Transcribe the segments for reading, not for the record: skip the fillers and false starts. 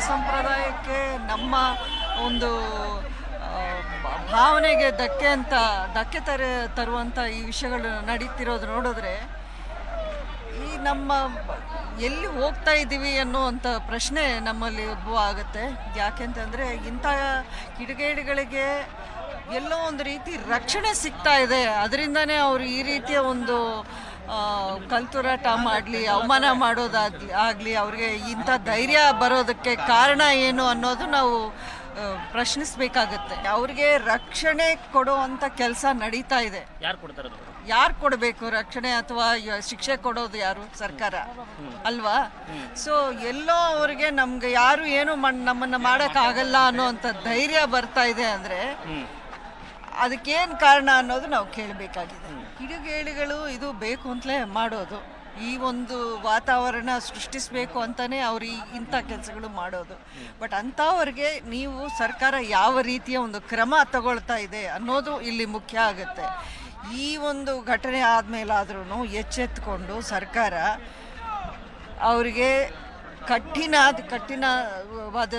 ಸಂಪ್ರದಾಯಕ್ಕೆ ನಮ್ಮ ಒಂದು ಭಾವನೆಗೆ ಧಕ್ಕೆ ತರುವಂಥ ಈ ವಿಷಯಗಳು ನಡೀತಿರೋದು ನೋಡಿದ್ರೆ ಈ ನಮ್ಮ ಎಲ್ಲಿ ಹೋಗ್ತಾ ಇದ್ದೀವಿ ಅನ್ನುವಂಥ ಪ್ರಶ್ನೆ ನಮ್ಮಲ್ಲಿ ಉದ್ಭವ ಆಗುತ್ತೆ. ಯಾಕೆಂತಂದರೆ ಇಂಥ ಕಿಡಿಗೇಡಿಗಳಿಗೆ ಎಲ್ಲೋ ಒಂದು ರೀತಿ ರಕ್ಷಣೆ ಸಿಗ್ತಾ ಇದೆ. ಅದರಿಂದನೇ ಅವರು ಈ ರೀತಿಯ ಒಂದು ಕಲ್ತುರಾಟ ಮಾಡಲಿ, ಅವಮಾನ ಮಾಡೋದಾಗಲಿ, ಅವ್ರಿಗೆ ಇಂಥ ಧೈರ್ಯ ಬರೋದಕ್ಕೆ ಕಾರಣ ಏನು ಅನ್ನೋದು ನಾವು ಪ್ರಶ್ನಿಸಬೇಕಾಗತ್ತೆ. ಅವ್ರಿಗೆ ರಕ್ಷಣೆ ಕೊಡುವಂಥ ಕೆಲಸ ನಡೀತಾ ಇದೆ. ಯಾರು ಕೊಡಬೇಕು ರಕ್ಷಣೆ ಅಥವಾ ಶಿಕ್ಷೆ ಕೊಡೋದು? ಯಾರು? ಸರ್ಕಾರ ಅಲ್ವಾ? ಸೊ ಎಲ್ಲೋ ಅವ್ರಿಗೆ ನಮ್ಗೆ ಯಾರು ಏನು ನಮ್ಮನ್ನು ಮಾಡೋಕ್ಕಾಗಲ್ಲ ಅನ್ನೋವಂಥ ಧೈರ್ಯ ಬರ್ತಾ ಇದೆ ಅಂದರೆ ಅದಕ್ಕೇನು ಕಾರಣ ಅನ್ನೋದು ನಾವು ಕೇಳಬೇಕಾಗಿದೆ. ಕಿಡಿಗೇಡಿಗಳು ಇದು ಬೇಕು ಅಂತಲೇ ಮಾಡೋದು, ಈ ಒಂದು ವಾತಾವರಣ ಸೃಷ್ಟಿಸಬೇಕು ಅಂತಲೇ ಅವ್ರು ಇಂಥ ಕೆಲಸಗಳು ಮಾಡೋದು. ಬಟ್ ಅಂಥವ್ರಿಗೆ ನೀವು ಸರ್ಕಾರ ಯಾವ ರೀತಿಯ ಒಂದು ಕ್ರಮ ತಗೊಳ್ತಾ ಇದೆ ಅನ್ನೋದು ಇಲ್ಲಿ ಮುಖ್ಯ ಆಗುತ್ತೆ. ಈ ಒಂದು ಘಟನೆ ಆದಮೇಲಾದ್ರೂ ಎಚ್ಚೆತ್ತುಕೊಂಡು ಸರ್ಕಾರ ಅವರಿಗೆ ಕಠಿಣವಾದ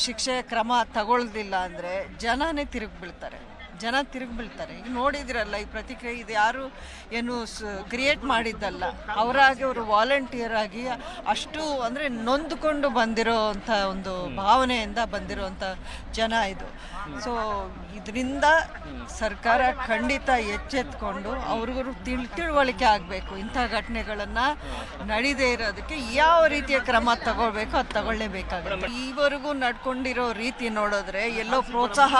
ಶಿಕ್ಷೆ ಕ್ರಮ ತಗೊಳ್ಳೋದಿಲ್ಲ ಅಂದರೆ ಜನ ತಿರುಗಿ ಬೀಳ್ತಾರೆ. ಈಗ ನೋಡಿದಿರಲ್ಲ, ಈ ಪ್ರತಿಕ್ರಿಯೆ ಇದು ಯಾರು ಏನು ಕ್ರಿಯೇಟ್ ಮಾಡಿದ್ದಲ್ಲ, ಅವರಾಗಿ ಅವರು ವಾಲಂಟಿಯರ್ ಆಗಿ ಅಷ್ಟು ಅಂದರೆ ನೊಂದುಕೊಂಡು ಬಂದಿರೋವಂಥ ಒಂದು ಭಾವನೆಯಿಂದ ಬಂದಿರೋವಂಥ ಜನ ಇದು. ಸೊ ಇದರಿಂದ ಸರ್ಕಾರ ಖಂಡಿತ ಎಚ್ಚೆತ್ಕೊಂಡು ಅವ್ರಿಗೂ ತಿಳುವಳಿಕೆ ಆಗಬೇಕು. ಇಂಥ ಘಟನೆಗಳನ್ನು ನಡೀದೇ ಇರೋದಕ್ಕೆ ಯಾವ ರೀತಿಯ ಕ್ರಮ ತಗೊಳ್ಬೇಕು ಅದು ತಗೊಳ್ಳೇಬೇಕಾಗುತ್ತೆ. ಈವರೆಗೂ ನಡ್ಕೊಂಡಿರೋ ರೀತಿ ನೋಡಿದ್ರೆ ಎಲ್ಲೋ ಪ್ರೋತ್ಸಾಹ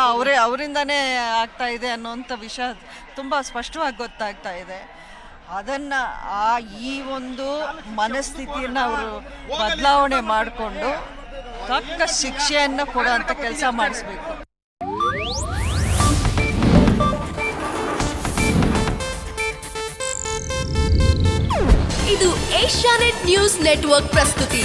ಅವರಿಂದನೇ ಆಗ್ತಾ ಇದೆ ಅನ್ನೋಂಥ ವಿಷಯ ತುಂಬ ಸ್ಪಷ್ಟವಾಗಿ ಗೊತ್ತಾಗ್ತಾ ಇದೆ. ಅದನ್ನು ಈ ಒಂದು ಮನಸ್ಥಿತಿಯನ್ನು ಅವರು ಬದಲಾವಣೆ ಮಾಡಿಕೊಂಡು ತಕ್ಕ ಶಿಕ್ಷೆಯನ್ನು ಕೊಡುವಂಥ ಕೆಲಸ ಮಾಡಿಸ್ಬೇಕು. ಇದು ಏಷ್ಯಾನೆಟ್ ನ್ಯೂಸ್ ನೆಟ್ವರ್ಕ್ ಪ್ರಸ್ತುತಿ.